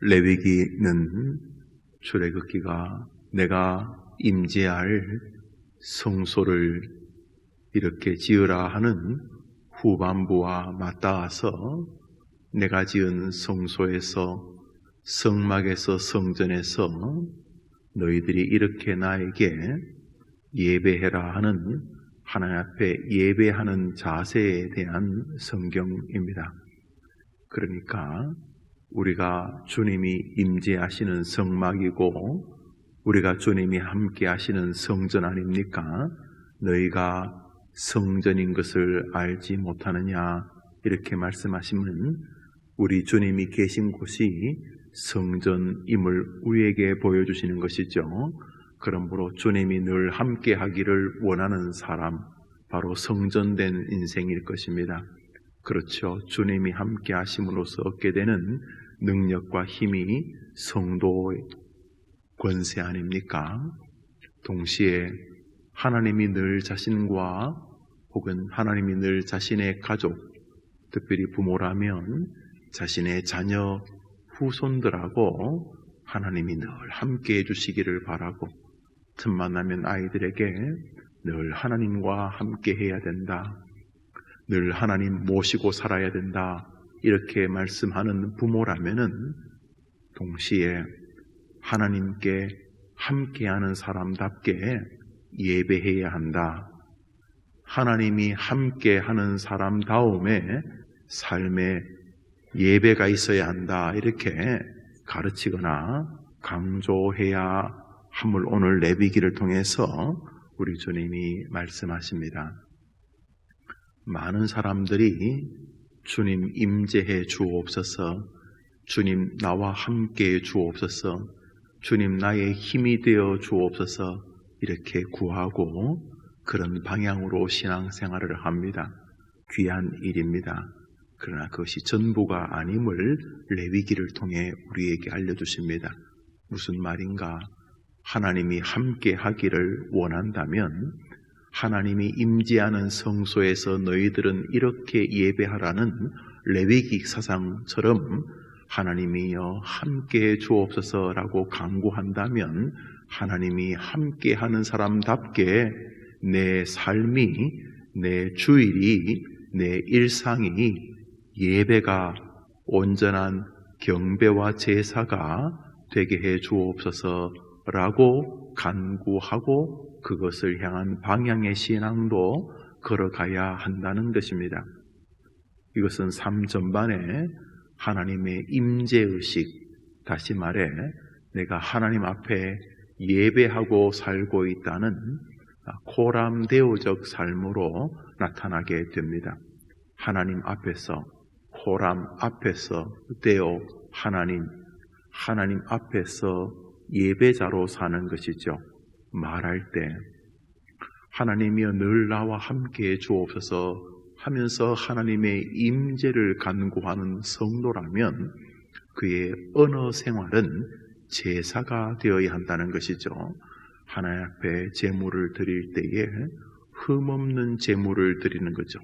레위기는 출애굽기가 내가 임재할 성소를 이렇게 지으라 하는 후반부와 맞닿아서 내가 지은 성소에서 성막에서 성전에서 너희들이 이렇게 나에게 예배해라 하는 하나님 앞에 예배하는 자세에 대한 성경입니다. 그러니까 우리가 주님이 임재하시는 성막이고 우리가 주님이 함께 하시는 성전 아닙니까? 너희가 성전인 것을 알지 못하느냐 이렇게 말씀하시면 우리 주님이 계신 곳이 성전임을 우리에게 보여주시는 것이죠. 그러므로 주님이 늘 함께 하기를 원하는 사람, 바로 성전된 인생일 것입니다. 그렇죠. 주님이 함께 하심으로써 얻게 되는 능력과 힘이 성도의 권세 아닙니까? 동시에 하나님이 늘 자신과 혹은 하나님이 늘 자신의 가족, 특별히 부모라면 자신의 자녀, 후손들하고 하나님이 늘 함께 해주시기를 바라고 틈만 나면 아이들에게 늘 하나님과 함께 해야 된다. 늘 하나님 모시고 살아야 된다. 이렇게 말씀하는 부모라면은 동시에 하나님께 함께하는 사람답게 예배해야 한다. 하나님이 함께하는 사람다움에 삶에 예배가 있어야 한다. 이렇게 가르치거나 강조해야 함을 오늘 레위기를 통해서 우리 주님이 말씀하십니다. 많은 사람들이 주님 임재해 주옵소서, 주님 나와 함께해 주옵소서, 주님 나의 힘이 되어 주옵소서 이렇게 구하고 그런 방향으로 신앙생활을 합니다. 귀한 일입니다. 그러나 그것이 전부가 아님을 레위기를 통해 우리에게 알려주십니다. 무슨 말인가? 하나님이 함께 하기를 원한다면 하나님이 임재하는 성소에서 너희들은 이렇게 예배하라는 레위기 사상처럼 하나님이여 함께해 주옵소서라고 간구한다면 하나님이 함께하는 사람답게 내 삶이, 내 주일이, 내 일상이 예배가 온전한 경배와 제사가 되게 해 주옵소서라고 간구하고 그것을 향한 방향의 신앙도 걸어가야 한다는 것입니다. 이것은 삶 전반에 하나님의 임재의식, 다시 말해 내가 하나님 앞에 예배하고 살고 있다는 코람데오적 삶으로 나타나게 됩니다. 하나님 앞에서, 코람 앞에서, 데오 하나님 앞에서 예배자로 사는 것이죠. 말할 때 하나님이여 늘 나와 함께해 주옵소서 하면서 하나님의 임재를 간구하는 성도라면 그의 언어 생활은 제사가 되어야 한다는 것이죠. 하나님 앞에 제물을 드릴 때에 흠없는 제물을 드리는 거죠.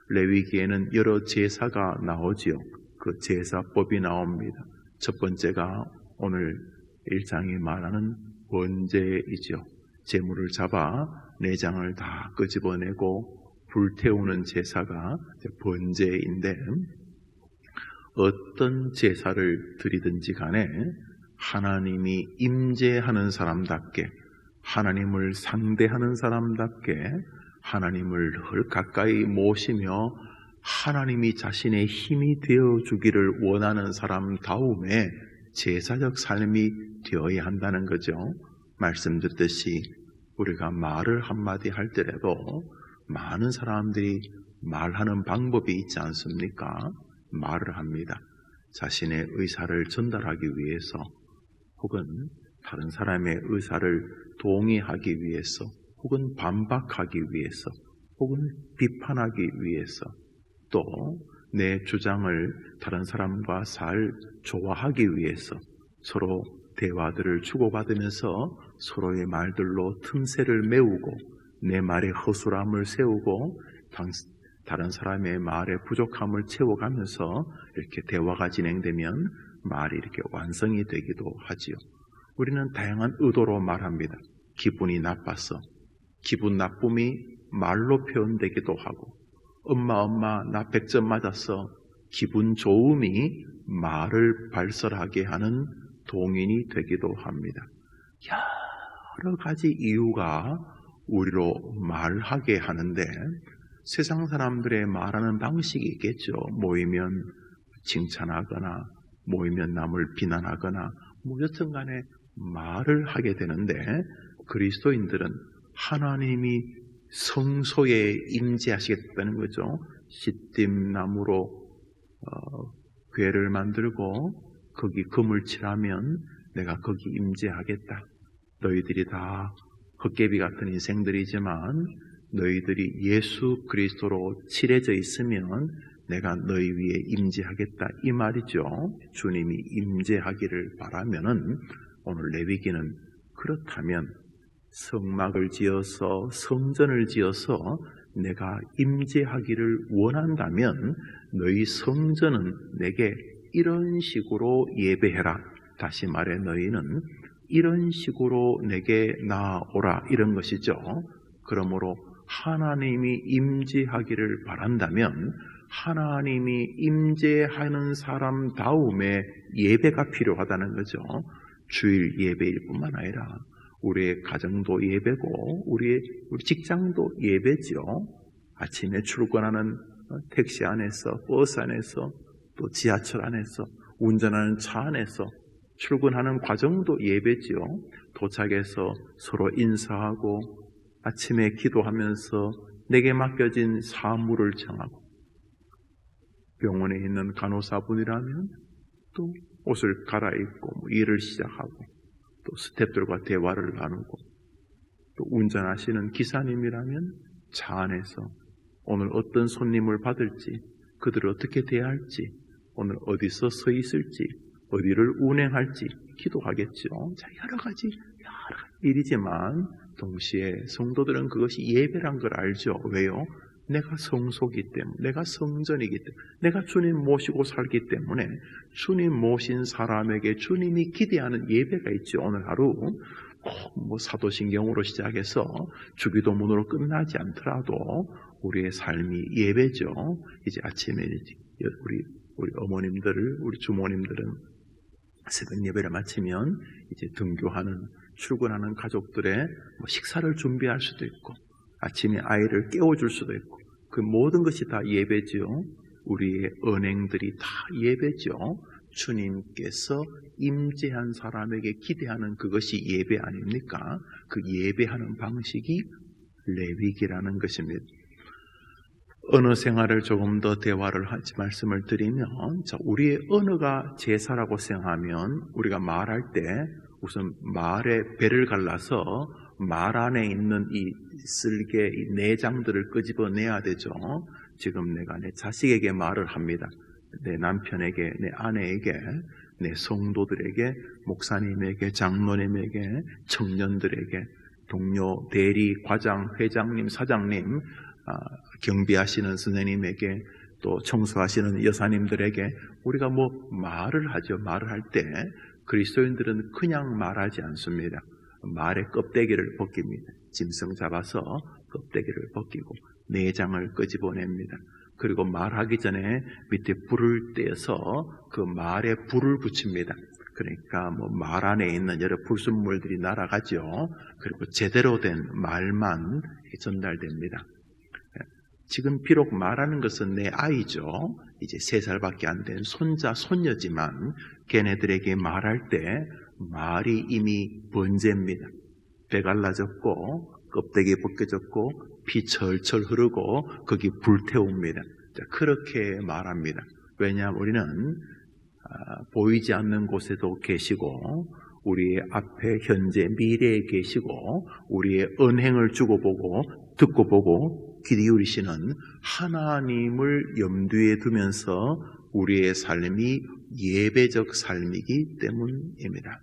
레위기에는 여러 제사가 나오지요. 그 제사법이 나옵니다. 첫 번째가 오늘 1장이 말하는 번제이죠. 제물을 잡아 내장을 다 끄집어내고 불태우는 제사가 번제인데 어떤 제사를 드리든지 간에 하나님이 임재하는 사람답게 하나님을 상대하는 사람답게 하나님을 늘 가까이 모시며 하나님이 자신의 힘이 되어주기를 원하는 사람다움에 제사적 삶이 되어야 한다는 거죠. 말씀드렸듯이 우리가 말을 한마디 할 때라도 많은 사람들이 말하는 방법이 있지 않습니까? 말을 합니다. 자신의 의사를 전달하기 위해서 혹은 다른 사람의 의사를 동의하기 위해서 혹은 반박하기 위해서 혹은 비판하기 위해서 또 내 주장을 다른 사람과 잘 조화하기 위해서 서로 대화들을 주고받으면서 서로의 말들로 틈새를 메우고 내 말에 허술함을 세우고 다른 사람의 말에 부족함을 채워가면서 이렇게 대화가 진행되면 말이 이렇게 완성이 되기도 하지요. 우리는 다양한 의도로 말합니다. 기분이 나빠서 기분 나쁨이 말로 표현되기도 하고, 엄마 나 100점 맞았어 기분 좋음이 말을 발설하게 하는 동인이 되기도 합니다. 여러 가지 이유가 우리로 말하게 하는데, 세상 사람들의 말하는 방식이 있겠죠. 모이면 칭찬하거나 모이면 남을 비난하거나 여튼 간에 말을 하게 되는데, 그리스도인들은 하나님이 성소에 임재하시겠다는 거죠. 시딤나무로 궤를 만들고 거기 금을 칠하면 내가 거기 임재하겠다. 너희들이 다 헛개비 같은 인생들이지만 너희들이 예수 그리스도로 칠해져 있으면 내가 너희 위에 임재하겠다, 이 말이죠. 주님이 임재하기를 바라면은, 오늘 레위기는 그렇다면 성막을 지어서 성전을 지어서 내가 임재하기를 원한다면 너희 성전은 내게 이런 식으로 예배해라. 다시 말해 너희는 이런 식으로 내게 나아오라, 이런 것이죠. 그러므로 하나님이 임재하기를 바란다면 하나님이 임재하는 사람다움의 예배가 필요하다는 거죠. 주일 예배일 뿐만 아니라 우리의 가정도 예배고 우리 직장도 예배죠. 아침에 출근하는 택시 안에서, 버스 안에서, 또 지하철 안에서, 운전하는 차 안에서 출근하는 과정도 예배지요. 도착해서 서로 인사하고 아침에 기도하면서 내게 맡겨진 사무를 정하고, 병원에 있는 간호사분이라면 또 옷을 갈아입고 일을 시작하고, 또 스태프들과 대화를 나누고, 또 운전하시는 기사님이라면 차 안에서 오늘 어떤 손님을 받을지, 그들을 어떻게 대할지, 오늘 어디서 서 있을지, 어디를 운행할지 기도하겠죠. 자, 여러 가지 일이지만 동시에 성도들은 그것이 예배란 걸 알죠. 왜요? 내가 성소이기 때문에, 내가 성전이기 때문에, 내가 주님 모시고 살기 때문에 주님 모신 사람에게 주님이 기대하는 예배가 있죠. 오늘 하루 꼭 사도신경으로 시작해서 주기도문으로 끝나지 않더라도 우리의 삶이 예배죠. 이제 아침에 우리 어머님들을, 우리 주모님들은 새벽 예배를 마치면 이제 등교하는, 출근하는 가족들의 식사를 준비할 수도 있고, 아침에 아이를 깨워줄 수도 있고, 그 모든 것이 다 예배죠. 우리의 언행들이 다 예배죠. 주님께서 임재한 사람에게 기대하는 그것이 예배 아닙니까? 그 예배하는 방식이 레위기라는 것입니다. 언어 생활을 조금 더 말씀을 드리면, 우리의 언어가 제사라고 생각하면 우리가 말할 때 우선 말에 배를 갈라서 말 안에 있는 이 쓸개, 이 내장들을 끄집어내야 되죠. 지금 내가 내 자식에게 말을 합니다. 내 남편에게, 내 아내에게, 내 성도들에게, 목사님에게, 장로님에게, 청년들에게, 동료, 대리, 과장, 회장님, 사장님, 경비하시는 선생님에게, 또 청소하시는 여사님들에게 우리가 말을 하죠. 말을 할 때 그리스도인들은 그냥 말하지 않습니다. 말의 껍데기를 벗깁니다. 짐승 잡아서 껍데기를 벗기고 내장을 끄집어냅니다. 그리고 말하기 전에 밑에 불을 떼서 그 말에 불을 붙입니다. 그러니까 말 안에 있는 여러 불순물들이 날아가죠. 그리고 제대로 된 말만 전달됩니다. 지금 비록 말하는 것은 내 아이죠. 이제 3살밖에 안 된 손자, 손녀지만 걔네들에게 말할 때 말이 이미 번제입니다. 배 갈라졌고 껍데기 벗겨졌고 피 철철 흐르고 거기 불태웁니다. 그렇게 말합니다. 왜냐하면 우리는 보이지 않는 곳에도 계시고 우리의 앞에 현재 미래에 계시고 우리의 언행을 주고 보고 듣고 보고 귀 기울이시는 하나님을 염두에 두면서 우리의 삶이 예배적 삶이기 때문입니다.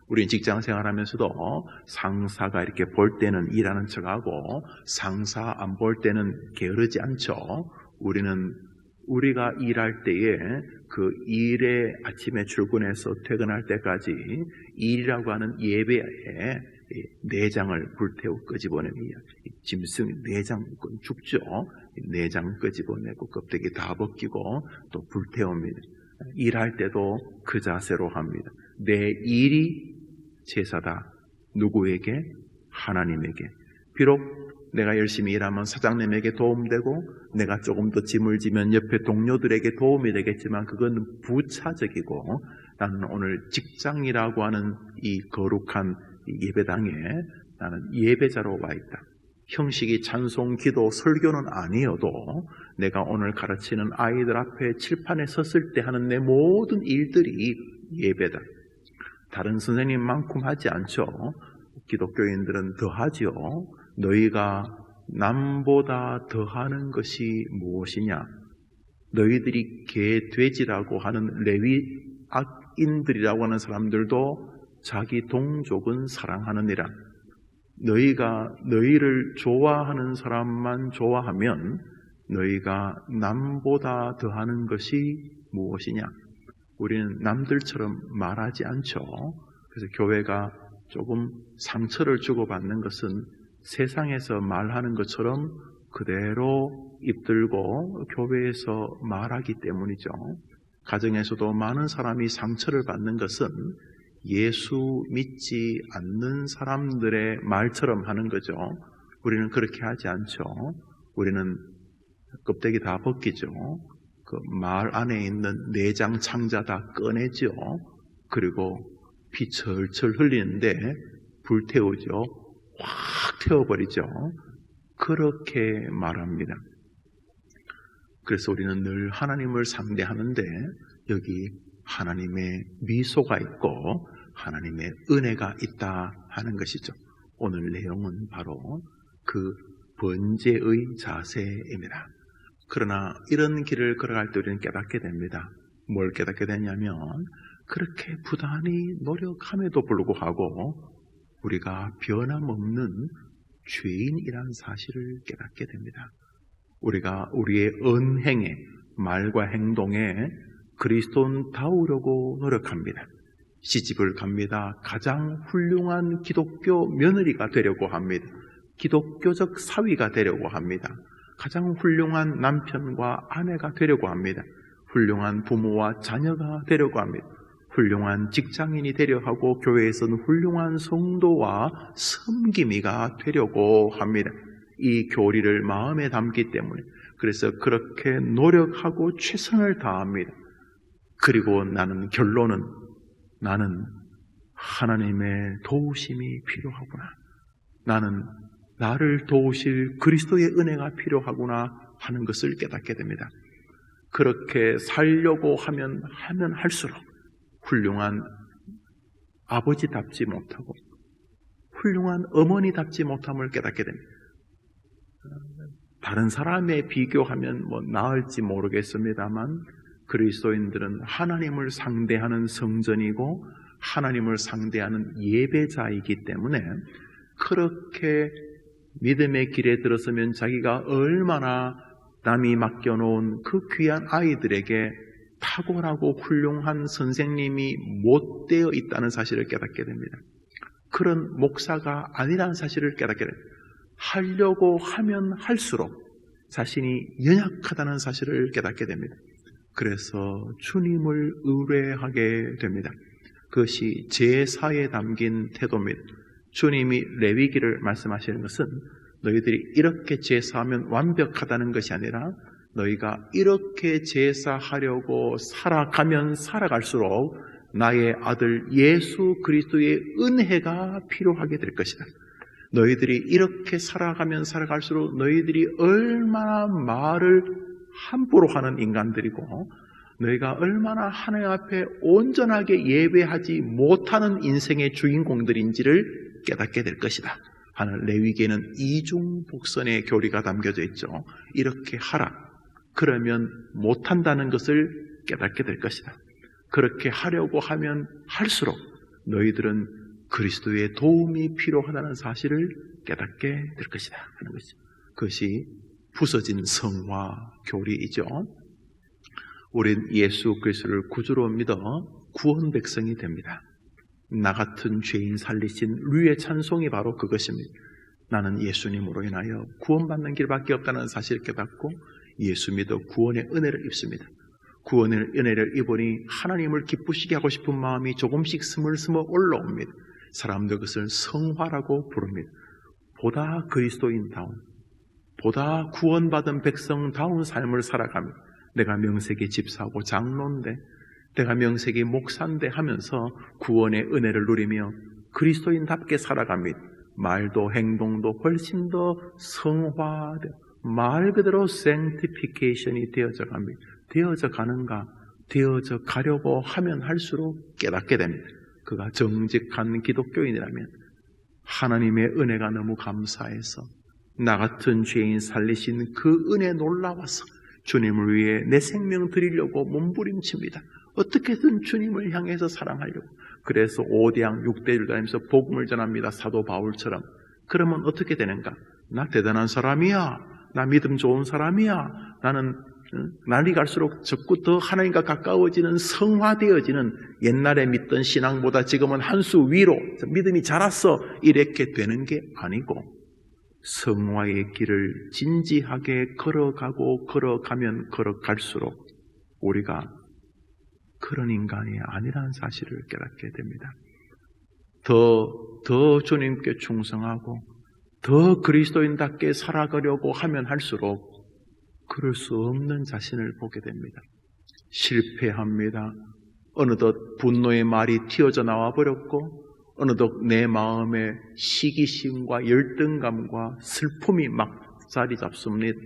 우리는 직장 생활하면서도 상사가 이렇게 볼 때는 일하는 척하고 상사 안 볼 때는 게으르지 않죠. 우리는 우리가 일할 때에 그 일에 아침에 출근해서 퇴근할 때까지 일이라고 하는 예배에 내장을 불태워 끄집어냅니다. 짐승 내장 죽죠. 내장 끄집어내고 껍데기 다 벗기고 또 불태웁니다. 일할 때도 그 자세로 합니다. 내 일이 제사다. 누구에게? 하나님에게. 비록 내가 열심히 일하면 사장님에게 도움되고 내가 조금 더 짐을 지면 옆에 동료들에게 도움이 되겠지만 그건 부차적이고 나는 오늘 직장이라고 하는 이 거룩한 예배당에 나는 예배자로 와 있다. 형식이 찬송, 기도, 설교는 아니어도 내가 오늘 가르치는 아이들 앞에 칠판에 섰을 때 하는 내 모든 일들이 예배다. 다른 선생님만큼 하지 않죠. 기독교인들은 더 하지요. 너희가 남보다 더하는 것이 무엇이냐? 너희들이 개, 돼지라고 하는 레위 악인들이라고 하는 사람들도 자기 동족은 사랑하느니라. 너희가 너희를 좋아하는 사람만 좋아하면 너희가 남보다 더하는 것이 무엇이냐? 우리는 남들처럼 말하지 않죠. 그래서 교회가 조금 상처를 주고받는 것은 세상에서 말하는 것처럼 그대로 입들고 교회에서 말하기 때문이죠. 가정에서도 많은 사람이 상처를 받는 것은 예수 믿지 않는 사람들의 말처럼 하는 거죠. 우리는 그렇게 하지 않죠. 우리는 껍데기 다 벗기죠. 그 말 안에 있는 내장 창자 다 꺼내죠. 그리고 피 철철 흘리는데 불태우죠. 확 태워버리죠. 그렇게 말합니다. 그래서 우리는 늘 하나님을 상대하는데 여기 하나님의 미소가 있고 하나님의 은혜가 있다 하는 것이죠. 오늘 내용은 바로 그 번제의 자세입니다. 그러나 이런 길을 걸어갈 때 우리는 깨닫게 됩니다. 뭘 깨닫게 되냐면 그렇게 부단히 노력함에도 불구하고 우리가 변함없는 죄인이라는 사실을 깨닫게 됩니다. 우리가 우리의 언행에 말과 행동에 그리스도인다우려고 노력합니다. 시집을 갑니다. 가장 훌륭한 기독교 며느리가 되려고 합니다. 기독교적 사위가 되려고 합니다. 가장 훌륭한 남편과 아내가 되려고 합니다. 훌륭한 부모와 자녀가 되려고 합니다. 훌륭한 직장인이 되려 하고 교회에서는 훌륭한 성도와 섬김이가 되려고 합니다. 이 교리를 마음에 담기 때문에 그래서 그렇게 노력하고 최선을 다합니다. 그리고 나는 결론은 나는 하나님의 도우심이 필요하구나. 나는 나를 도우실 그리스도의 은혜가 필요하구나 하는 것을 깨닫게 됩니다. 그렇게 살려고 하면 할수록 훌륭한 아버지답지 못하고 훌륭한 어머니답지 못함을 깨닫게 됩니다. 다른 사람에 비교하면 나을지 모르겠습니다만 그리스도인들은 하나님을 상대하는 성전이고 하나님을 상대하는 예배자이기 때문에 그렇게 믿음의 길에 들어서면 자기가 얼마나 남이 맡겨놓은 그 귀한 아이들에게 탁월하고 훌륭한 선생님이 못 되어 있다는 사실을 깨닫게 됩니다. 그런 목사가 아니라는 사실을 깨닫게 됩니다. 하려고 하면 할수록 자신이 연약하다는 사실을 깨닫게 됩니다. 그래서 주님을 의뢰하게 됩니다. 그것이 제사에 담긴 태도입니다. 주님이 레위기를 말씀하시는 것은 너희들이 이렇게 제사하면 완벽하다는 것이 아니라 너희가 이렇게 제사하려고 살아가면 살아갈수록 나의 아들 예수 그리스도의 은혜가 필요하게 될 것이다. 너희들이 이렇게 살아가면 살아갈수록 너희들이 얼마나 말을 함부로 하는 인간들이고 너희가 얼마나 하나님 앞에 온전하게 예배하지 못하는 인생의 주인공들인지를 깨닫게 될 것이다 하는 레위기에는 이중복선의 교리가 담겨져 있죠. 이렇게 하라. 그러면 못한다는 것을 깨닫게 될 것이다. 그렇게 하려고 하면 할수록 너희들은 그리스도의 도움이 필요하다는 사실을 깨닫게 될 것이다 하는 것이죠. 그것이 부서진 성화 교리이죠. 우린 예수 그리스도를 구주로 믿어 구원 백성이 됩니다. 나 같은 죄인 살리신 류의 찬송이 바로 그것입니다. 나는 예수님으로 인하여 구원받는 길밖에 없다는 사실을 깨닫고 예수 믿어 구원의 은혜를 입습니다. 구원의 은혜를 입으니 하나님을 기쁘시게 하고 싶은 마음이 조금씩 스물스물 올라옵니다. 사람들 그것을 성화라고 부릅니다. 보다 그리스도인다운, 보다 구원받은 백성다운 삶을 살아갑니다. 내가 명색이 집사고 장로인데, 내가 명색이 목사인데 하면서 구원의 은혜를 누리며 그리스도인답게 살아갑니다. 말도 행동도 훨씬 더 성화되어 말 그대로 sanctification이 되어져 갑니다. 되어져 가는가? 되어져 가려고 하면 할수록 깨닫게 됩니다. 그가 정직한 기독교인이라면 하나님의 은혜가 너무 감사해서 나 같은 죄인 살리신 그 은혜 놀라워서 주님을 위해 내 생명 드리려고 몸부림칩니다. 어떻게든 주님을 향해서 사랑하려고. 그래서 5대양 6대를 다니면서 복음을 전합니다. 사도 바울처럼. 그러면 어떻게 되는가? 나 대단한 사람이야. 나 믿음 좋은 사람이야. 나는 날이 갈수록 자꾸 더 하나님과 가까워지는 성화되어지는 옛날에 믿던 신앙보다 지금은 한 수 위로 믿음이 자랐어. 이렇게 되는 게 아니고 성화의 길을 진지하게 걸어가면 걸어갈수록 우리가 그런 인간이 아니라는 사실을 깨닫게 됩니다. 더 주님께 충성하고 더 그리스도인답게 살아가려고 하면 할수록 그럴 수 없는 자신을 보게 됩니다. 실패합니다. 어느덧 분노의 말이 튀어져 나와 버렸고 어느덧 내 마음에 시기심과 열등감과 슬픔이 막 자리 잡습니다.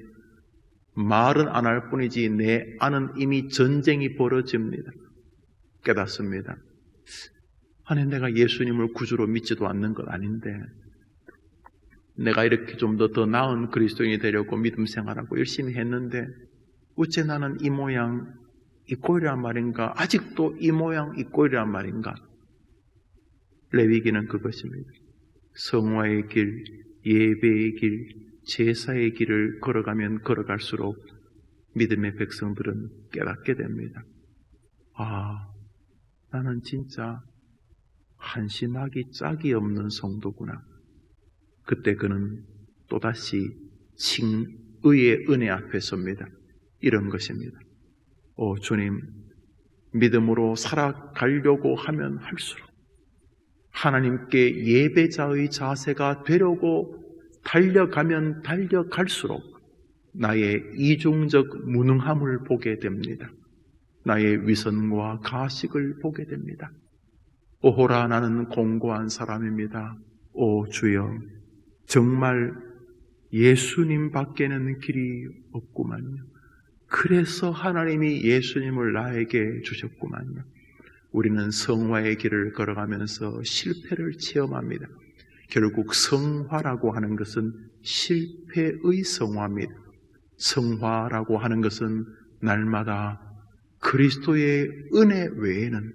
말은 안 할 뿐이지 내 안은 이미 전쟁이 벌어집니다. 깨닫습니다. 아니 내가 예수님을 구주로 믿지도 않는 것 아닌데 내가 이렇게 좀 더 나은 그리스도인이 되려고 믿음 생활하고 열심히 했는데 어째 나는 이 모양 이 꼴이란 말인가? 아직도 이 모양 이 꼴이란 말인가? 레위기는 그것입니다. 성화의 길, 예배의 길, 제사의 길을 걸어가면 걸어갈수록 믿음의 백성들은 깨닫게 됩니다. 아, 나는 진짜 한심하기 짝이 없는 성도구나. 그때 그는 또다시 칭의의 은혜 앞에 섭니다. 이런 것입니다. 오 주님, 믿음으로 살아가려고 하면 할수록 하나님께 예배자의 자세가 되려고 달려가면 달려갈수록 나의 이중적 무능함을 보게 됩니다. 나의 위선과 가식을 보게 됩니다. 오호라 나는 공고한 사람입니다. 오 주여 정말 예수님 밖에는 길이 없구만요. 그래서 하나님이 예수님을 나에게 주셨구만요. 우리는 성화의 길을 걸어가면서 실패를 체험합니다. 결국 성화라고 하는 것은 실패의 성화입니다. 성화라고 하는 것은 날마다 그리스도의 은혜 외에는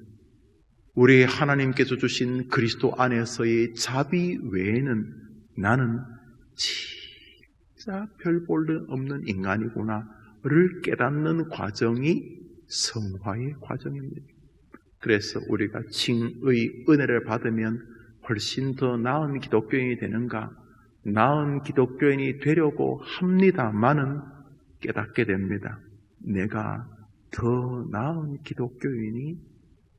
우리 하나님께서 주신 그리스도 안에서의 자비 외에는 나는 진짜 별 볼 일 없는 인간이구나를 깨닫는 과정이 성화의 과정입니다. 그래서 우리가 칭의 은혜를 받으면 훨씬 더 나은 기독교인이 되는가? 나은 기독교인이 되려고 합니다만은 깨닫게 됩니다. 내가 더 나은 기독교인이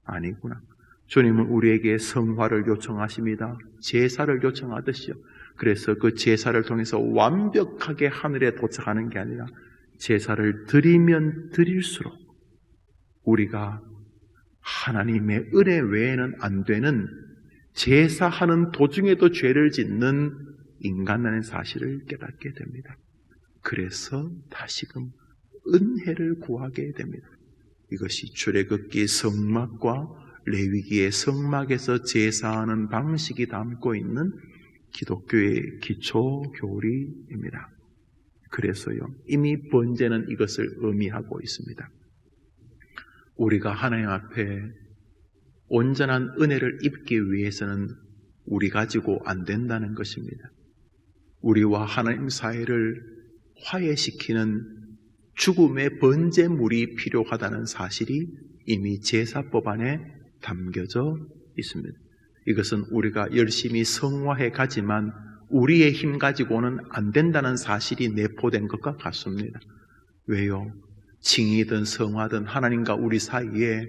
아니구나. 주님은 우리에게 성화를 요청하십니다. 제사를 요청하듯이요. 그래서 그 제사를 통해서 완벽하게 하늘에 도착하는 게 아니라 제사를 드리면 드릴수록 우리가 하나님의 은혜 외에는 안 되는 제사하는 도중에도 죄를 짓는 인간이라는 사실을 깨닫게 됩니다. 그래서 다시금 은혜를 구하게 됩니다. 이것이 출애굽기 성막과 레위기의 성막에서 제사하는 방식이 담고 있는 기독교의 기초 교리입니다. 그래서요, 이미 번제는 이것을 의미하고 있습니다. 우리가 하나님 앞에 온전한 은혜를 입기 위해서는 우리 가지고 안 된다는 것입니다. 우리와 하나님 사이를 화해시키는 죽음의 번제물이 필요하다는 사실이 이미 제사법 안에 담겨져 있습니다. 이것은 우리가 열심히 성화해 가지만 우리의 힘 가지고는 안 된다는 사실이 내포된 것과 같습니다. 왜요? 칭이든 성화든 하나님과 우리 사이에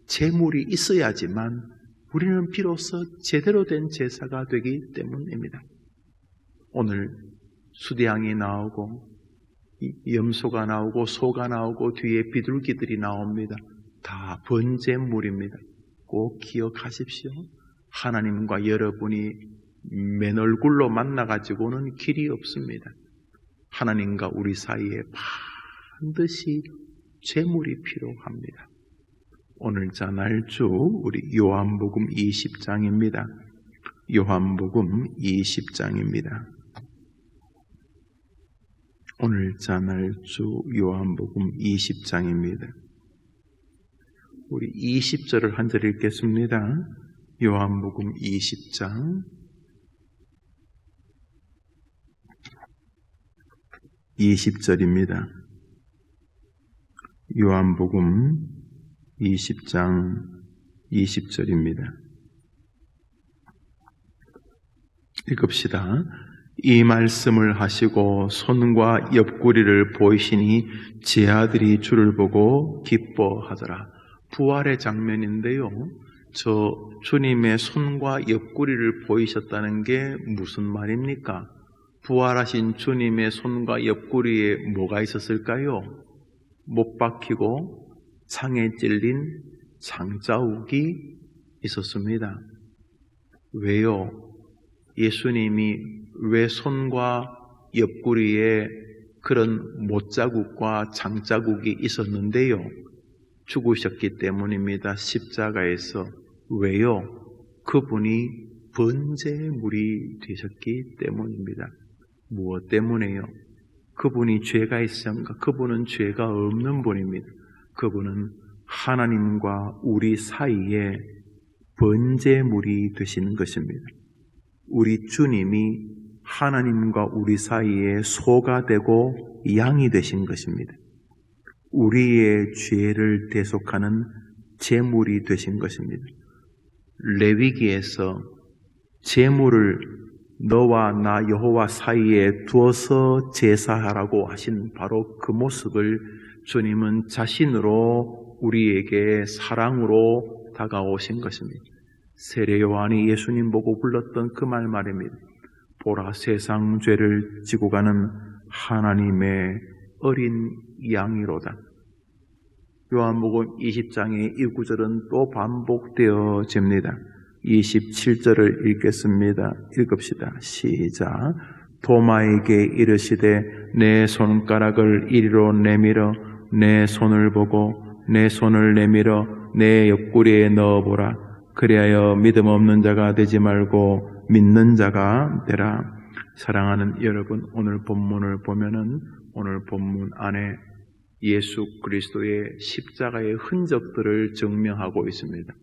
제물이 있어야지만 우리는 비로소 제대로 된 제사가 되기 때문입니다. 오늘 수대양이 나오고 염소가 나오고 소가 나오고 뒤에 비둘기들이 나옵니다. 다 번제물입니다. 꼭 기억하십시오. 하나님과 여러분이 맨 얼굴로 만나가지고는 길이 없습니다. 하나님과 우리 사이에 반드시 제물이 필요합니다. 오늘자 날주 우리 요한복음 20장입니다. 요한복음 20장입니다. 오늘자 날주 요한복음 20장입니다. 우리 20절을 한 절 읽겠습니다. 요한복음 20장 20절입니다. 요한복음 20장 20절입니다. 읽읍시다. 이 말씀을 하시고 손과 옆구리를 보이시니 제 아들이 주를 보고 기뻐하더라. 부활의 장면인데요. 저 주님의 손과 옆구리를 보이셨다는 게 무슨 말입니까? 부활하신 주님의 손과 옆구리에 뭐가 있었을까요? 못 박히고 창에 찔린 창자국이 있었습니다. 왜요? 예수님이 왜 손과 옆구리에 그런 못자국과 창자국이 있었는데요? 죽으셨기 때문입니다. 십자가에서. 왜요? 그분이 번제물이 되셨기 때문입니다. 무엇 때문에요? 그분이 죄가 있으신가? 그분은 죄가 없는 분입니다. 그분은 하나님과 우리 사이에 번제물이 되시는 것입니다. 우리 주님이 하나님과 우리 사이에 소가 되고 양이 되신 것입니다. 우리의 죄를 대속하는 제물이 되신 것입니다. 레위기에서 제물을 너와 나 여호와 사이에 두어서 제사하라고 하신 바로 그 모습을 주님은 자신으로 우리에게 사랑으로 다가오신 것입니다. 세례 요한이 예수님 보고 불렀던 그 말입니다. 보라, 세상 죄를 지고 가는 하나님의 어린 양이로다. 요한복음 20장의 이 구절은 또 반복되어집니다. 27절을 읽겠습니다. 읽읍시다. 시작. 도마에게 이르시되 내 손가락을 이리로 내밀어 내 손을 보고 내 손을 내밀어 내 옆구리에 넣어보라. 그리하여 믿음 없는 자가 되지 말고 믿는 자가 되라. 사랑하는 여러분, 오늘 본문을 보면은 오늘 본문 안에 예수 그리스도의 십자가의 흔적들을 증명하고 있습니다.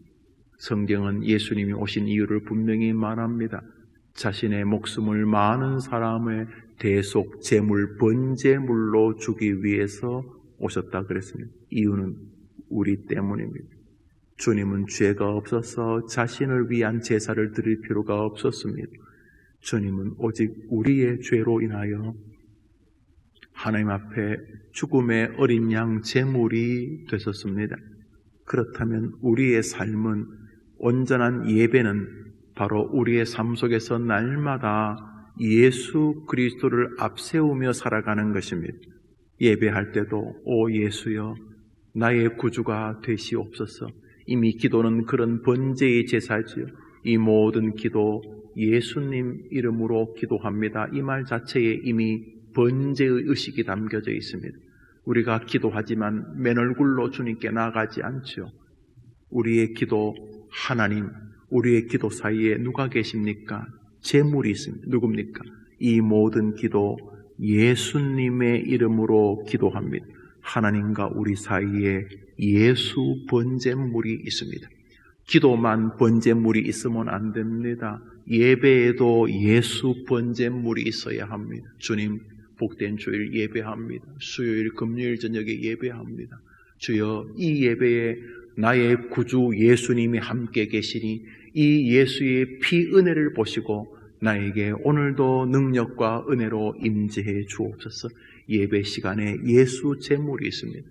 성경은 예수님이 오신 이유를 분명히 말합니다. 자신의 목숨을 많은 사람의 대속 제물 번제물로 주기 위해서 오셨다 그랬습니다. 이유는 우리 때문입니다. 주님은 죄가 없어서 자신을 위한 제사를 드릴 필요가 없었습니다. 주님은 오직 우리의 죄로 인하여 하나님 앞에 죽음의 어린 양 제물이 되셨습니다. 그렇다면 우리의 삶은 온전한 예배는 바로 우리의 삶 속에서 날마다 예수 그리스도를 앞세우며 살아가는 것입니다. 예배할 때도 오 예수여 나의 구주가 되시옵소서. 이미 기도는 그런 번제의 제사지요. 이 모든 기도 예수님 이름으로 기도합니다. 이 말 자체에 이미 번제의 의식이 담겨져 있습니다. 우리가 기도하지만 맨 얼굴로 주님께 나아가지 않죠. 우리의 기도 하나님, 우리의 기도 사이에 누가 계십니까? 제물이 있습니다. 누굽니까? 이 모든 기도 예수님의 이름으로 기도합니다. 하나님과 우리 사이에 예수 번제물이 있습니다. 기도만 번제물이 있으면 안 됩니다. 예배에도 예수 번제물이 있어야 합니다. 주님, 복된 주일 예배합니다. 수요일, 금요일 저녁에 예배합니다. 주여, 이 예배에 나의 구주 예수님이 함께 계시니 이 예수의 피 은혜를 보시고 나에게 오늘도 능력과 은혜로 임재해 주옵소서. 예배 시간에 예수 제물이 있습니다.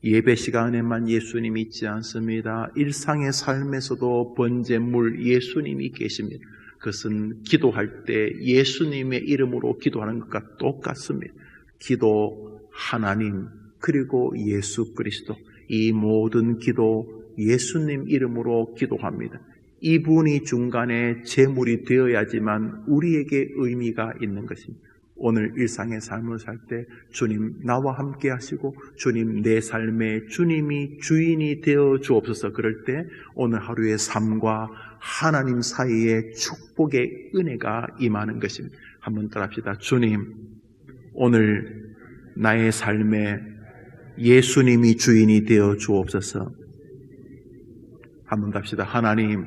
예배 시간에만 예수님이 있지 않습니다. 일상의 삶에서도 번제물 예수님이 계십니다. 그것은 기도할 때 예수님의 이름으로 기도하는 것과 똑같습니다. 기도 하나님 그리고 예수 그리스도, 이 모든 기도 예수님 이름으로 기도합니다. 이분이 중간에 제물이 되어야지만 우리에게 의미가 있는 것입니다. 오늘 일상의 삶을 살 때 주님 나와 함께 하시고 주님 내 삶에 주님이 주인이 되어 주옵소서. 그럴 때 오늘 하루의 삶과 하나님 사이에 축복의 은혜가 임하는 것입니다. 한번 따라합시다. 주님, 오늘 나의 삶에 예수님이 주인이 되어 주옵소서. 한번 더 합시다. 하나님,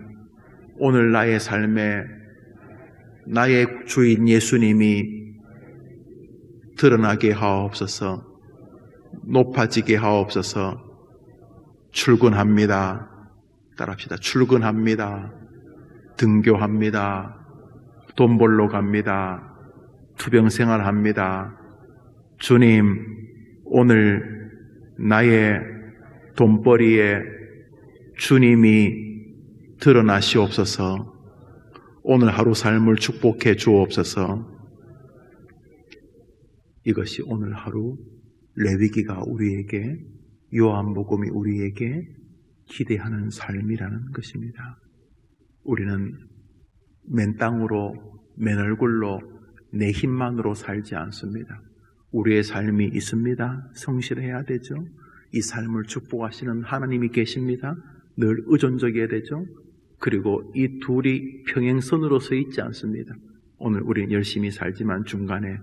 오늘 나의 삶에 나의 주인 예수님이 드러나게 하옵소서. 높아지게 하옵소서. 출근합니다. 따라합시다. 출근합니다. 등교합니다. 돈 벌러 갑니다. 투병생활합니다. 주님, 오늘 나의 돈벌이에 주님이 드러나시옵소서. 오늘 하루 삶을 축복해 주옵소서. 이것이 오늘 하루 레위기가 우리에게, 요한복음이 우리에게 기대하는 삶이라는 것입니다. 우리는 맨 땅으로, 맨 얼굴로, 내 힘만으로 살지 않습니다. 우리의 삶이 있습니다. 성실해야 되죠. 이 삶을 축복하시는 하나님이 계십니다. 늘 의존적이어야 되죠. 그리고 이 둘이 평행선으로 서 있지 않습니다. 오늘 우리는 열심히 살지만 중간에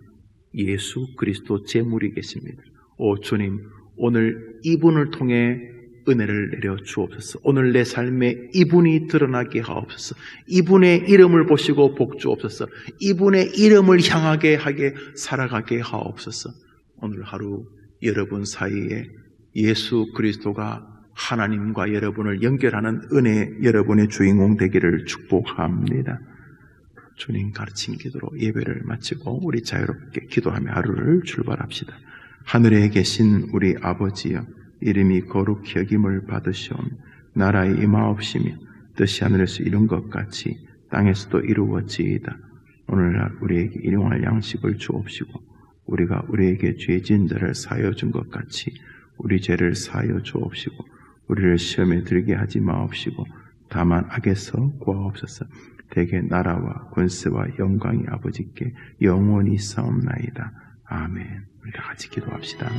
예수 그리스도 제물이 계십니다. 오 주님, 오늘 이분을 통해 은혜를 내려 주옵소서. 오늘 내 삶에 이분이 드러나게 하옵소서. 이분의 이름을 보시고 복 주옵소서. 이분의 이름을 향하게 하게 살아가게 하옵소서. 오늘 하루 여러분 사이에 예수 그리스도가 하나님과 여러분을 연결하는 은혜, 여러분의 주인공 되기를 축복합니다. 주님 가르친 기도로 예배를 마치고 우리 자유롭게 기도하며 하루를 출발합시다. 하늘에 계신 우리 아버지여, 이름이 거룩히 여김을 받으시오며 나라의 임하옵시며 뜻이 하늘에서 이룬 것 같이 땅에서도 이루어지이다. 오늘날 우리에게 일용할 양식을 주옵시고 우리가 우리에게 죄 지은 자를 사하여 준 것 같이 우리 죄를 사하여 주옵시고 우리를 시험에 들게 하지 마옵시고 다만 악에서 구하옵소서. 대개 나라와 권세와 영광이 아버지께 영원히 있사옵나이다. 아멘. 우리 다 같이 기도합시다.